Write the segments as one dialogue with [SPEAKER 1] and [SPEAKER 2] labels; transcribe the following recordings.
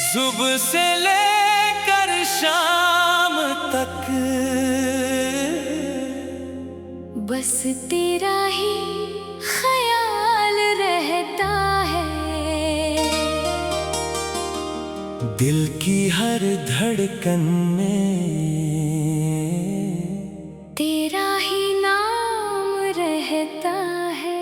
[SPEAKER 1] सुबह से लेकर शाम तक
[SPEAKER 2] बस तेरा ही ख्याल रहता है।
[SPEAKER 1] दिल की हर धड़कन में
[SPEAKER 2] तेरा ही नाम रहता है।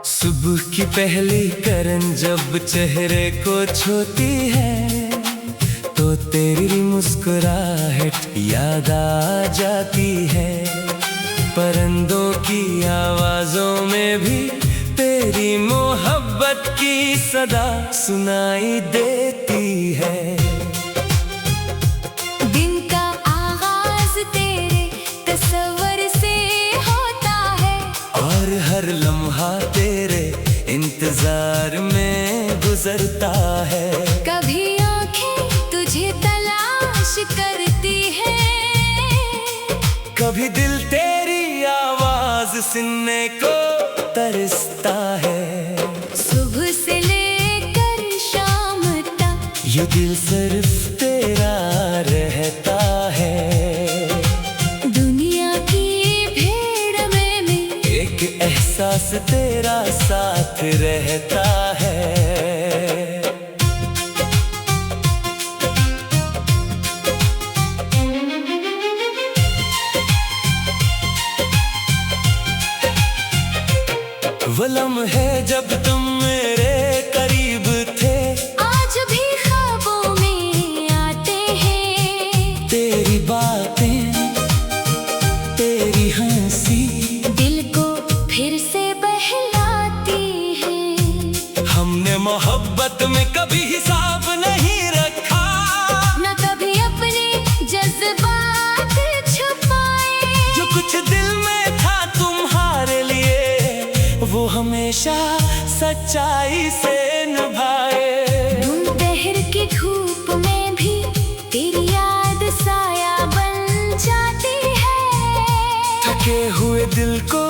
[SPEAKER 1] सुबह की पहली किरण जब चेहरे को छूती है तो तेरी मुस्कुराहट याद आ जाती है। परिंदों की आवाजों में भी तेरी मोहब्बत की सदा सुनाई देती है।
[SPEAKER 2] दिन का आगाज तेरे तस्वर से होता है
[SPEAKER 1] और हर लम्हा तेरे इंतजार में गुजरता है।
[SPEAKER 2] कभी आंखें तुझे तलाश करती है,
[SPEAKER 1] कभी दिल तेरी आवाज सुनने को तरसता है।
[SPEAKER 2] सुबह से लेकर शाम तक
[SPEAKER 1] ये दिल सिर्फ तेरा रहता है।
[SPEAKER 2] दुनिया की भीड़ में भी
[SPEAKER 1] एक एहसास तेरा साथ रहता है। वो लम्हे जब तुम मेरे करीब थे
[SPEAKER 2] आज भी ख्वाबों में आते हैं।
[SPEAKER 1] तेरी बातें तेरी हंसी
[SPEAKER 2] दिल को फिर से बहलाती है।
[SPEAKER 1] हमने मोहब्बत में कभी हिसाब नहीं रखा,
[SPEAKER 2] न कभी अपने जज्बात छुपाए।
[SPEAKER 1] जो कुछ दिल में था तुम्हारे लिए वो हमेशा सच्चाई से निभाए।
[SPEAKER 2] दोपहर की धूप में भी तेरी याद साया बन जाती है।
[SPEAKER 1] थके हुए दिल को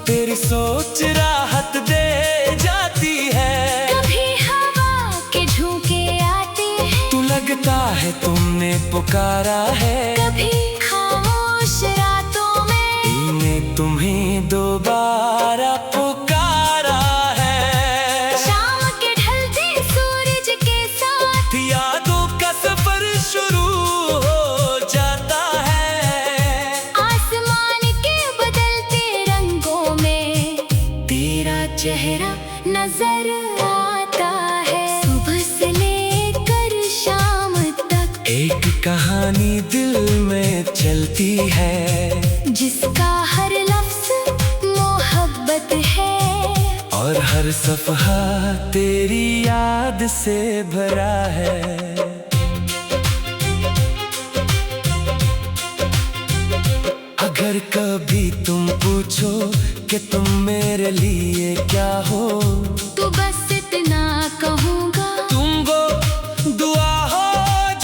[SPEAKER 1] तेरी सोच राहत दे जाती है।
[SPEAKER 2] कभी हवा के झोंके आते हैं,
[SPEAKER 1] तू लगता है तुमने पुकारा है।
[SPEAKER 2] कभी खामोश रातों में
[SPEAKER 1] दिल ने तुम्हें दोबारा पुकारा है।
[SPEAKER 2] शाम के ढलते सूरज के साथ
[SPEAKER 1] यादों का सफर शुरू हो जाता है।
[SPEAKER 2] आसमान के बदलते रंगों में तेरा चेहरा नजर आता है। सुबह से लेकर शाम तक
[SPEAKER 1] एक कहानी दिल में चलती है
[SPEAKER 2] जिसका हर लफ्ज मोहब्बत है
[SPEAKER 1] और हर सफहा तेरी याद से भरा है। अगर कभी तुम पूछो कि तुम मेरे लिए क्या हो
[SPEAKER 2] तो बस इतना कहूँगा,
[SPEAKER 1] तुम वो दुआ हो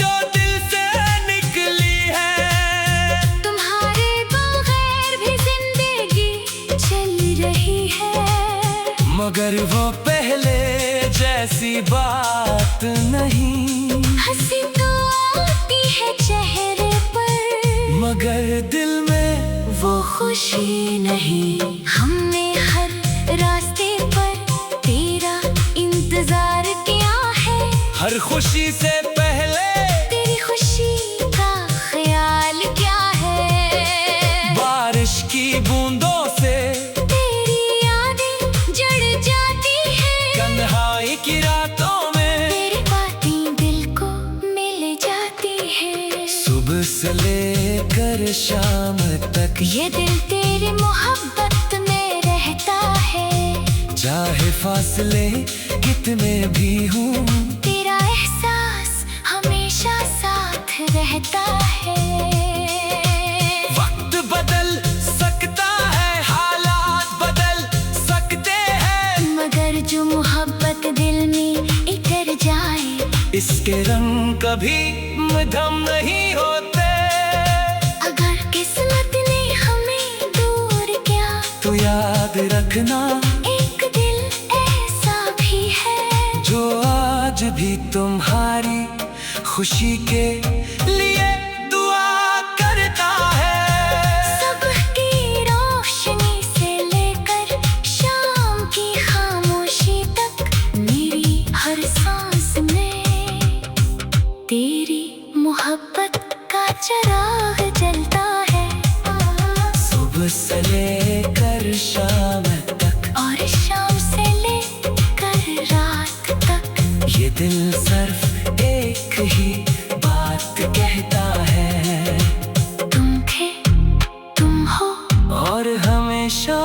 [SPEAKER 1] जो दिल से निकली है।
[SPEAKER 2] तुम्हारे बगैर भी जिंदगी चल रही है।
[SPEAKER 1] मगर वो पहले जैसी बात नहीं,
[SPEAKER 2] हंसी तो आती है चेहरे पर
[SPEAKER 1] मगर दिल में
[SPEAKER 2] वो खुशी नहीं। हमने हर रास्ते पर तेरा इंतजार किया है।
[SPEAKER 1] हर खुशी से पहले
[SPEAKER 2] तेरी खुशी का ख्याल क्या है।
[SPEAKER 1] बारिश की बूंदों से
[SPEAKER 2] तेरी यादें जड़ जाती है।
[SPEAKER 1] तन्हाई की रातों में
[SPEAKER 2] तेरी बातें दिल को मिल जाती है।
[SPEAKER 1] सुबह से लेकर शाम तक
[SPEAKER 2] ये दिल तेरी मोहब्बत में रहता है।
[SPEAKER 1] चाहे फासले कितने भी हों
[SPEAKER 2] तेरा एहसास हमेशा साथ रहता है।
[SPEAKER 1] वक्त बदल सकता है, हालात बदल सकते हैं,
[SPEAKER 2] मगर जो मोहब्बत दिल में इतर जाए
[SPEAKER 1] इस जिसके रंग कभी मध्यम नहीं होते।
[SPEAKER 2] अगर किस्मत ने हमें दूर किया
[SPEAKER 1] तो याद रखना
[SPEAKER 2] एक दिल ऐसा भी है
[SPEAKER 1] जो आज भी तुम्हारी खुशी के लिए दुआ करता है।
[SPEAKER 2] सबकी रोशनी से लेकर शाम की खामोशी तक मेरी हर सांस में तेरी मोहब्बत का चिराग जलता है।
[SPEAKER 1] सुबह से लेकर शाम तक
[SPEAKER 2] और शाम से लेकर रात तक
[SPEAKER 1] ये दिल सिर्फ एक ही बात कहता है,
[SPEAKER 2] तुम थे, तुम हो
[SPEAKER 1] और हमेशा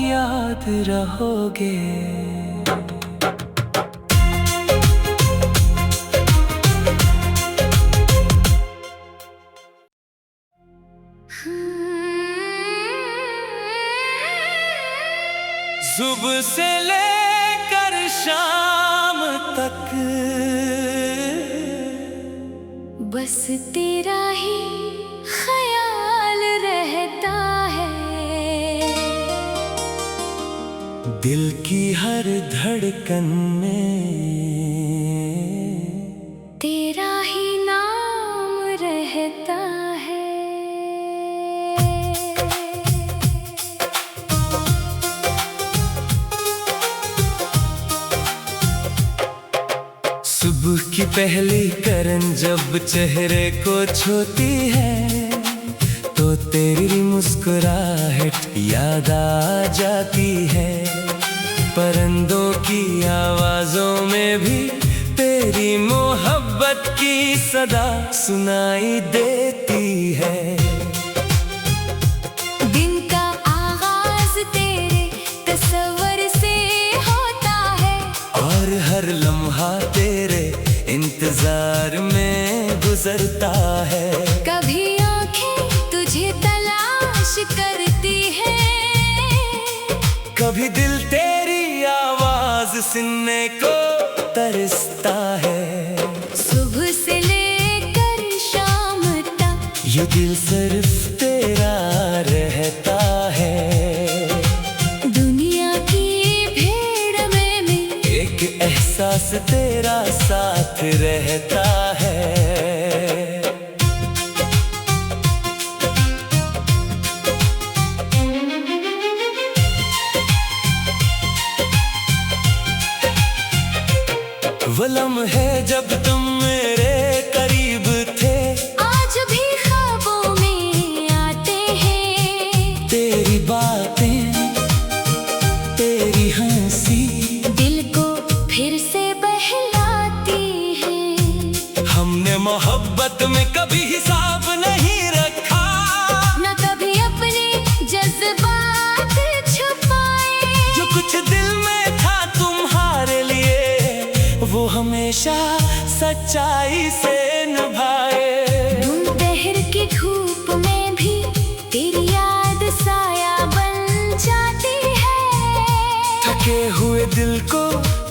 [SPEAKER 1] याद रहोगे। सुबह से लेकर शाम तक
[SPEAKER 2] बस तेरा ही ख्याल रहता है।
[SPEAKER 1] दिल की हर धड़कन में
[SPEAKER 2] तेरा ही नाम रहता है।
[SPEAKER 1] सुबह की पहली किरण जब चेहरे को छूती है तो तेरी मुस्कुराहट याद आ जाती है। परिंदों की आवाजों में भी तेरी मोहब्बत की सदा सुनाई देती है।
[SPEAKER 2] दिन का आगाज तेरे तस्वर से होता है
[SPEAKER 1] और हर लम्हा तेरे इंतजार में गुजरता है।
[SPEAKER 2] कभी आंखें तुझे तलाश करती है,
[SPEAKER 1] कभी दिल तेरी आवाज सुनने को तरसता है।
[SPEAKER 2] सुबह से लेकर शाम तक
[SPEAKER 1] ये दिल सिर्फ तेरा रहता है।
[SPEAKER 2] दुनिया की भीड़ में भी
[SPEAKER 1] एक एहसास तेरा साथ रहता है। वो लम्हे जब तुम मेरे करीब थे
[SPEAKER 2] आज भी ख्वाबों में आते हैं।
[SPEAKER 1] तेरी बातें तेरी हंसी
[SPEAKER 2] दिल को फिर से बहलाती है।
[SPEAKER 1] हमने मोहब्बत में कभी हिसाब नहीं रखा,
[SPEAKER 2] न कभी अपने जज्बात छुपाए।
[SPEAKER 1] जो कुछ दिल में था तुम्हारे लिए वो हमेशा सच्चाई से निभाए।
[SPEAKER 2] दोपहर की धूप में भी तेरी याद साया बन जाती है।
[SPEAKER 1] थके हुए दिल को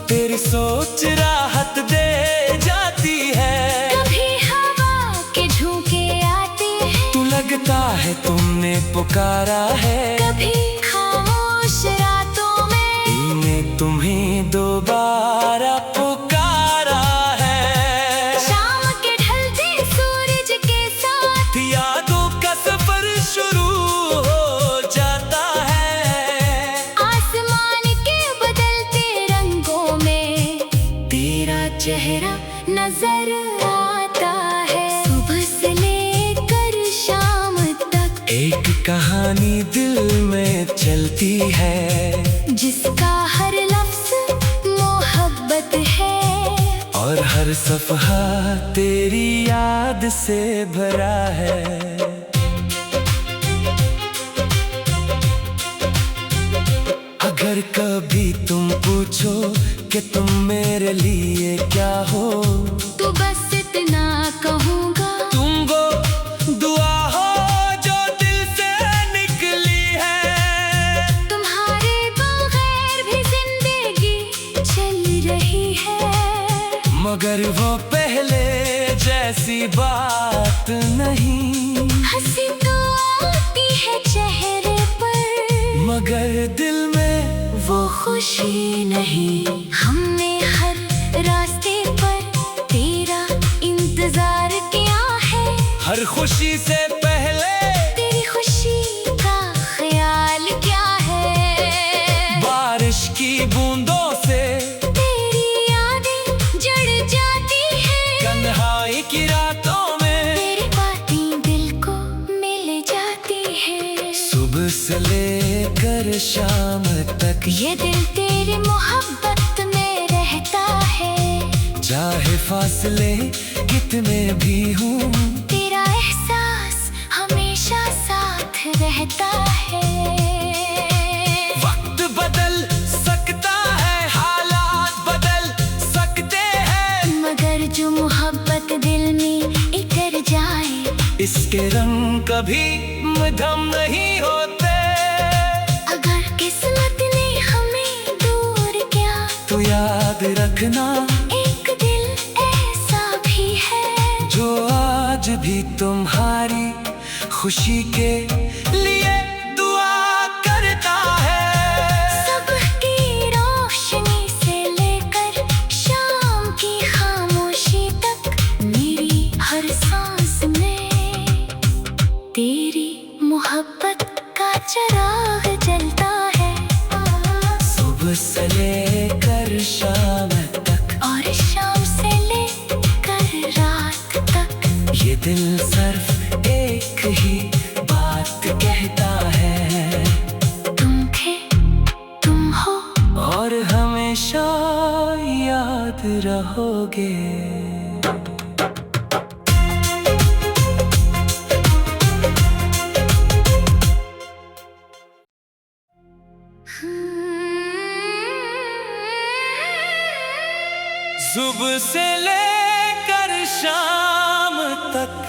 [SPEAKER 1] तेरी सोच राहत दे जाती है।
[SPEAKER 2] कभी हवा के झोंके आते हैं,
[SPEAKER 1] तू लगता है तुमने पुकारा है।
[SPEAKER 2] कभी खामोश रातों में
[SPEAKER 1] मैंने तुम्हें दोबारा पुकारा है।
[SPEAKER 2] शाम के ढलते सूरज के साथ
[SPEAKER 1] यादों का सफर शुरू हो जाता है।
[SPEAKER 2] आसमान के बदलते रंगों में तेरा चेहरा नजर आता है। सुबह से लेकर शाम तक
[SPEAKER 1] एक कहानी दिल में चलती है,
[SPEAKER 2] जिसका हर लफ्ज मोहब्बत है
[SPEAKER 1] और हर सफहा तेरी याद से भरा है। अगर कभी तुम पूछो कि तुम मेरे लिए क्या हो,
[SPEAKER 2] तो बस इतना कहूँगा,
[SPEAKER 1] तुम वो दुआ हो जो दिल से निकली है।
[SPEAKER 2] तुम्हारे बगैर भी जिंदगी चल रही है।
[SPEAKER 1] मगर वो जैसी बात नहीं।
[SPEAKER 2] हंसी तो आती है चेहरे पर,
[SPEAKER 1] मगर दिल में
[SPEAKER 2] वो खुशी नहीं। हमने हर रास्ते पर तेरा इंतजार किया है,
[SPEAKER 1] हर खुशी से पहले
[SPEAKER 2] तेरी खुशी का ख्याल क्या है।
[SPEAKER 1] बारिश की बूंदों से
[SPEAKER 2] तेरी यादें जड़ जाती है,
[SPEAKER 1] तन्हाई की रातों में
[SPEAKER 2] तेरी बातें दिल को मिल जाती है।
[SPEAKER 1] सुबह से लेकर शाम तक
[SPEAKER 2] ये दिल तेरी मोहब्बत में रहता है,
[SPEAKER 1] चाहे फासले कितने भी हों,
[SPEAKER 2] तेरा एहसास हमेशा साथ रहता है।
[SPEAKER 1] वक्त बदल सकता है, हालात बदल सकते हैं,
[SPEAKER 2] मगर जो मोहब्बत दिल में इतर जाए,
[SPEAKER 1] इसके रंग कभी मध्यम नहीं होते।
[SPEAKER 2] अगर किस्मत ने हमें दूर किया,
[SPEAKER 1] तो याद रखना
[SPEAKER 2] एक दिल ऐसा भी है,
[SPEAKER 1] जो आज भी तुम्हारी खुशी के लिए दुआ करता है।
[SPEAKER 2] सुबह की रोशनी से लेकर शाम की खामोशी तक, मेरी हर सांस में तेरी मोहब्बत का चिराग जलता है।
[SPEAKER 1] सुबह से लेकर शाम तक
[SPEAKER 2] और शाम से लेकर रात तक,
[SPEAKER 1] ये दिल सिर्फ एक ही बात कहता है,
[SPEAKER 2] तुम थे, तुम हो,
[SPEAKER 1] और हमेशा याद रहोगे। सुबह से लेकर शाम तक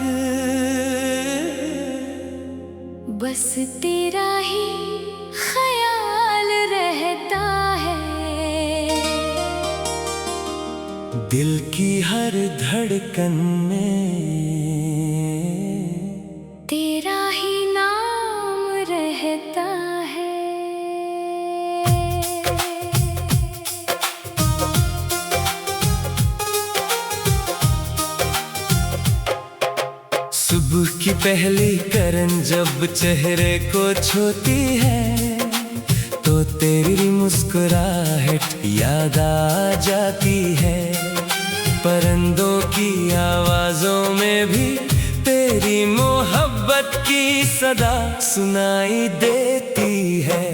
[SPEAKER 2] बस तेरा ही ख्याल रहता है।
[SPEAKER 1] दिल की हर धड़कन में
[SPEAKER 2] तेरा ही नाम रहता है।
[SPEAKER 1] सुबह की पहली किरण जब चेहरे को छूती है, तो तेरी मुस्कुराहट याद आ जाती है। परिंदों की आवाजों में भी तेरी मोहब्बत की सदा सुनाई देती है।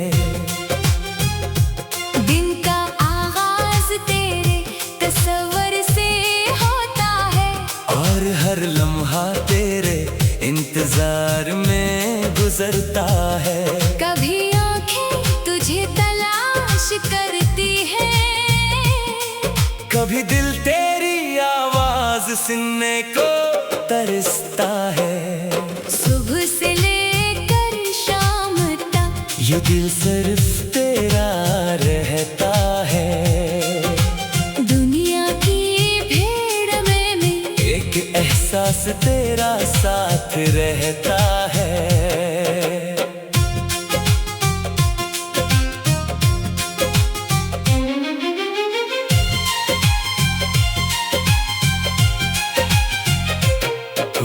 [SPEAKER 2] दिन का आगाज तेरे तस्वर से होता है,
[SPEAKER 1] और हर लम्हा तेरे इंतजार में गुजरता है।
[SPEAKER 2] कभी आंखें तुझे तलाश करती है,
[SPEAKER 1] कभी दिल तेरी आवाज सुनने को तरसता है।
[SPEAKER 2] सुबह से लेकर शाम तक
[SPEAKER 1] ये दिल सिर्फ तेरा रहता है।
[SPEAKER 2] दुनिया की भीड़ में भी
[SPEAKER 1] एक एहसास तेरा साथ रहता है।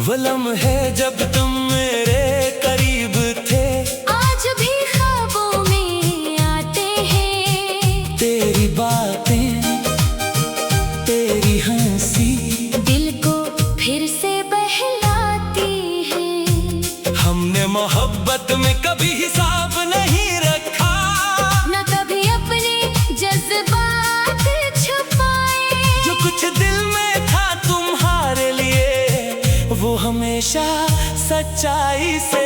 [SPEAKER 1] वो लम्हे जब तुम मेरे करीब थे,
[SPEAKER 2] आज भी ख्वाबों में आते हैं।
[SPEAKER 1] तेरी बातें, तेरी हंसी
[SPEAKER 2] दिल को फिर से बहलाती है।
[SPEAKER 1] हमने मोहब्बत में कभी हिसाब नहीं रखा,
[SPEAKER 2] न कभी अपने जज्बात छुपाए।
[SPEAKER 1] जो कुछ दिल में था तुम्हारे लिए, वो हमेशा सच्चाई से